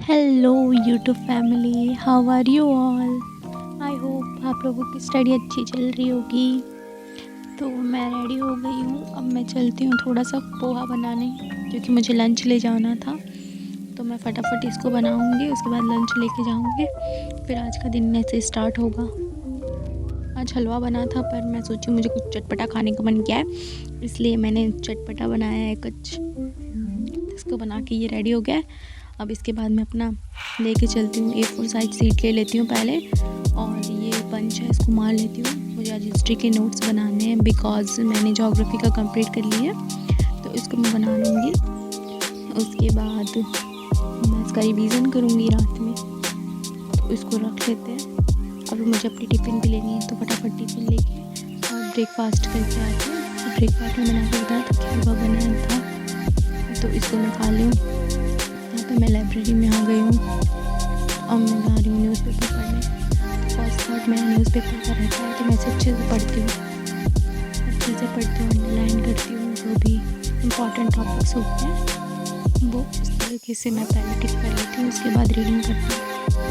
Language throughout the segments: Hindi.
Hello YouTube family, how are you all. I hope आप लोगों की स्टडी अच्छी चल रही होगी। तो मैं रेडी हो गई हूँ, अब मैं चलती हूँ थोड़ा सा पोहा बनाने, क्योंकि मुझे लंच ले जाना था। तो मैं फटाफट इसको बनाऊँगी, उसके बाद लंच लेके जाऊँगी, फिर आज का दिन ऐसे स्टार्ट होगा। आज हलवा बना था, पर मैं सोची मुझे कुछ चटपटा खाने का मन किया है, इसलिए मैंने चटपटा बनाया है कुछ। इसको बना के ये रेडी हो गया है। अब इसके बाद मैं अपना लेके चलती हूँ, A4 साइज सीट ले लेती हूँ पहले, और ये पंच है इसको मार लेती हूँ। मुझे आज हिस्ट्री के नोट्स बनाने हैं, बिकॉज मैंने ज्योग्राफी का कंप्लीट कर लिया है, तो इसको मैं बना लूँगी। उसके बाद मैं इसका रिवीजन करूँगी रात में, तो इसको रख लेते हैं। अब मुझे अपनी टिफ़िन भी लेनी है, तो फटाफट टिफ़िन लेके और ब्रेकफास्ट करके आती हूँ। ब्रेकफास्ट में बना के बताया था कि हलवा बनाया था, तो इसको मैं खा लूँ। यहाँ पे मैं लाइब्रेरी में आ गई हूँ, अब मैं जा रही हूँ न्यूज़पेपर पढ़ने। फर्स्ट थॉट मेरा न्यूज़पेपर का रहता है कि मैं इसे अच्छे से पढ़ती हूँ, अंडरलाइन करती हूँ। जो भी इम्पॉर्टेंट टॉपिक्स होते हैं वो इस तरीके से मैं पहले टिक कर लेती हूँ, उसके बाद रीडिंग करती हूँ,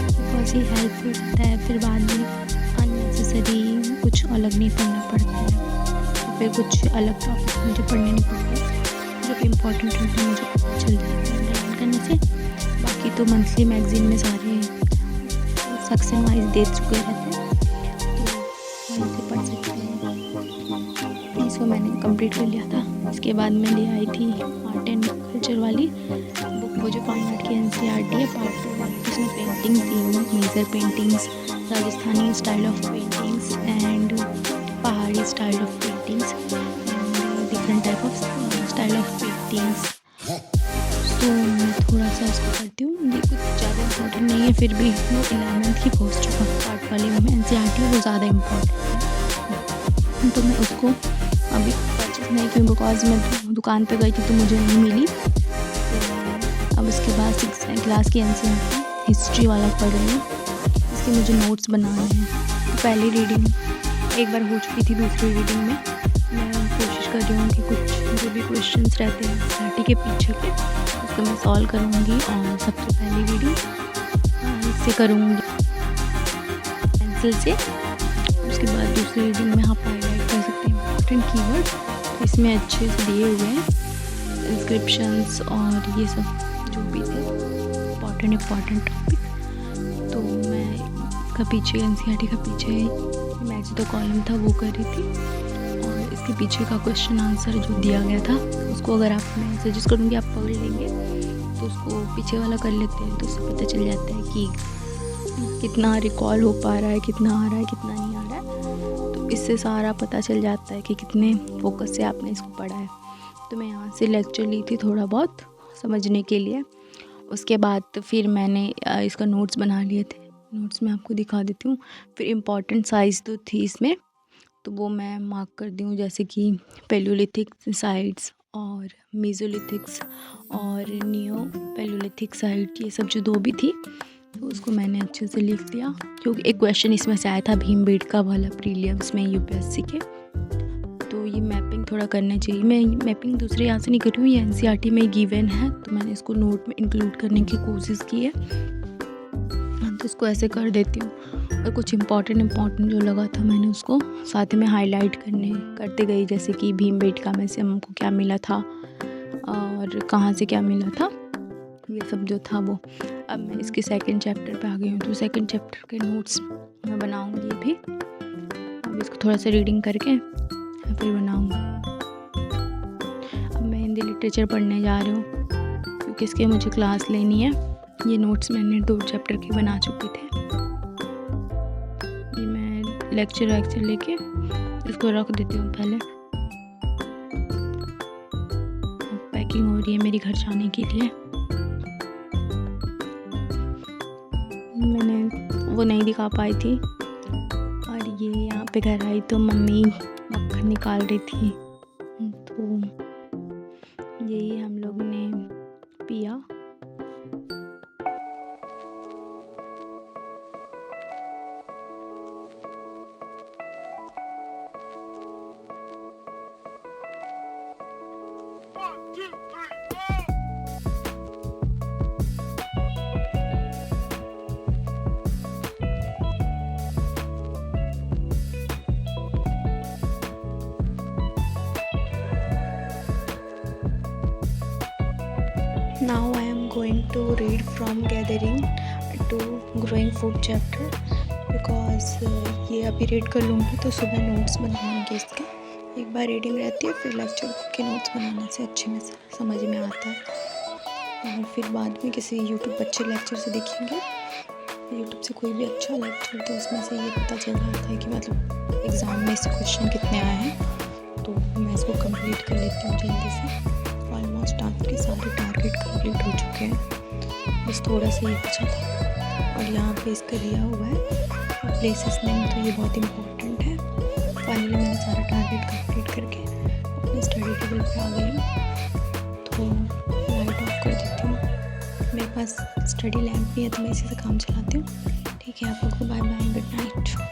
बिकॉज ये हेल्पफुल होता है। फिर बाद में अननेसेसरी कुछ अलग नहीं पढ़ना पड़ता है, फिर कुछ अलग टॉपिक मुझे पढ़ने नहीं पड़ते, जो भी इम्पोर्टेंट होते हैं मुझे पता चल जाता है अंडरलाइन करने से। बाकी तो मंथली मैगज़ीन में सारे सेक्शन वाइज दे चुके रहते हैं, तो वहीं से पढ़ सकते हैं। इसको मैंने कंप्लीट कर लिया था। इसके बाद मैं ले आई थी आर्ट एंड कल्चर वाली बुक, वो जो फाइन आर्ट की NCERT है पार्ट 2 वाली। उसमें पेंटिंग थी, major paintings, Rajasthani style of paintings and Pahari style of paintings, different type of style of paintings. तो मैं थोड़ा सा इसको करती हूँ, ये कुछ ज़्यादा इम्पोर्टेंट नहीं है, फिर भी वो 11th की पोस्ट का पार्ट वाली में NCERT वो ज़्यादा इम्पोर्टेंट है, तो मैं उसको अभी परचेज नहीं की, बिकॉज मैं दुकान पे गई थी तो मुझे नहीं मिली। तो अब इसके बाद 6th क्लास की NCERT हिस्ट्री वाला पढ़ रही हूँ, इसके मुझे नोट्स बनाने हैं। तो पहली रीडिंग एक बार हो चुकी थी, दूसरी रीडिंग में मैं कोशिश कर रही हूँ कि कुछ जो भी क्वेश्चंस रहते हैं NCERT के पीछे के, उसको मैं सॉल्व करूँगी। और सबसे पहली रीडिंग इससे करूँगी पेंसिल से, उसके बाद दूसरी रीडिंग में आप हाईलाइट कर सकते हैं इम्पोर्टेंट कीवर्ड, इसमें अच्छे से दिए हुए हैं इंस्क्रिप्शंस और ये सब जो भी थे इम्पॉर्टेंट टॉपिक। तो मैं इसका पीछे NCERT का पीछे मैच द कॉलम था वो कर रही थी, और इसके पीछे का क्वेश्चन आंसर जो दिया गया था उसको अगर आप, मैं सजेस्ट करूँगी आप पढ़ लेंगे तो उसको पीछे वाला कर लेते हैं, तो उससे पता चल जाता है कि कितना रिकॉल हो पा रहा है, कितना आ रहा है, कितना नहीं आ रहा है। तो इससे सारा पता चल जाता है कि कितने फोकस से आपने इसको पढ़ा है। तो मैं यहाँ से लेक्चर ली थी थोड़ा बहुत समझने के लिए। उसके बाद फिर मैंने इसका नोट्स बना लिए थे, नोट्स मैं आपको दिखा देती हूँ। फिर इम्पॉर्टेंट साइज़ तो थी इसमें, तो वो मैं मार्क कर दी हूँ, जैसे कि पैलियोलिथिक साइट्स और मेसोलिथिक्स और नियो पैलियोलिथिक साइट, ये सब जो दो भी थी, तो उसको मैंने अच्छे से लिख दिया, क्योंकि एक क्वेश्चन इसमें से आया था भीमबेटका वाला प्रीलिम्स में UPSC के। तो ये मैपिंग थोड़ा करना चाहिए, मैं मैपिंग दूसरे यहाँ से नहीं कर रही हूँ, ये NCERT में गिवन है, तो मैंने इसको नोट में इंक्लूड करने की कोशिश की है, तो इसको ऐसे कर देती हूँ। और कुछ इम्पॉर्टेंट जो लगा था मैंने उसको साथ में हाईलाइट करते गई, जैसे कि भीमबेटका में से हमको क्या मिला था और कहाँ से क्या मिला था, ये सब जो था वो। अब मैं इसके सेकंड चैप्टर पे आ गई हूँ, तो सेकंड चैप्टर के नोट्स मैं बनाऊँगी अभी। अब इसको थोड़ा सा रीडिंग करके फिर बनाऊँगी। अब मैं हिंदी लिटरेचर पढ़ने जा रही हूँ, क्योंकि इसके मुझे क्लास लेनी है। ये नोट्स मैंने 2 चैप्टर के बना चुके थे, ये मैं लेक्चर लेके इसको रख देती हूँ पहले। पैकिंग हो रही है मेरी घर जाने के लिए, मैंने वो नहीं दिखा पाई थी। और ये यहाँ पे घर आई तो मम्मी मक्खन निकाल रही थी, तो यही हम लोग ने पिया। Now I am going to read from gathering to growing food chapter because ये अभी रीड कर लूँगी तो सुबह नोट्स बनवाऊँगी इसके। एक बार रीडिंग रहती है फिर लेक्चर के नोट्स बनाने से अच्छे में समझ में आता है। और फिर बाद में किसी यूट्यूब अच्छे लेक्चर से देखेंगे, यूट्यूब से कोई भी अच्छा लेक्चर तो उसमें से ये पता चल जाता है कि मतलब एग्ज़ाम में इससे क्वेश्चन कितने आए हैं। तो मैं इसको कंप्लीट कर लेती हूँ जल्दी से। ऑलमोस्ट आज के सारे टारगेट कंप्लीट हो चुके हैं, बस थोड़ा सा ही बचा था। और यहाँ पे इसका दिया हुआ है प्लेसेस नेम, तो ये बहुत इम्पोर्टेंट है। फाइनली मैंने सारा टारगेट कंप्लीट करके अपने स्टडी टेबल पे आ गई हूँ। तो लाइट ऑफ कर देती हूँ। मेरे पास स्टडी लैम्प भी है तो मैं इसी से काम चलाती हूँ। ठीक है, आप लोग को बाय बाय, गुड नाइट।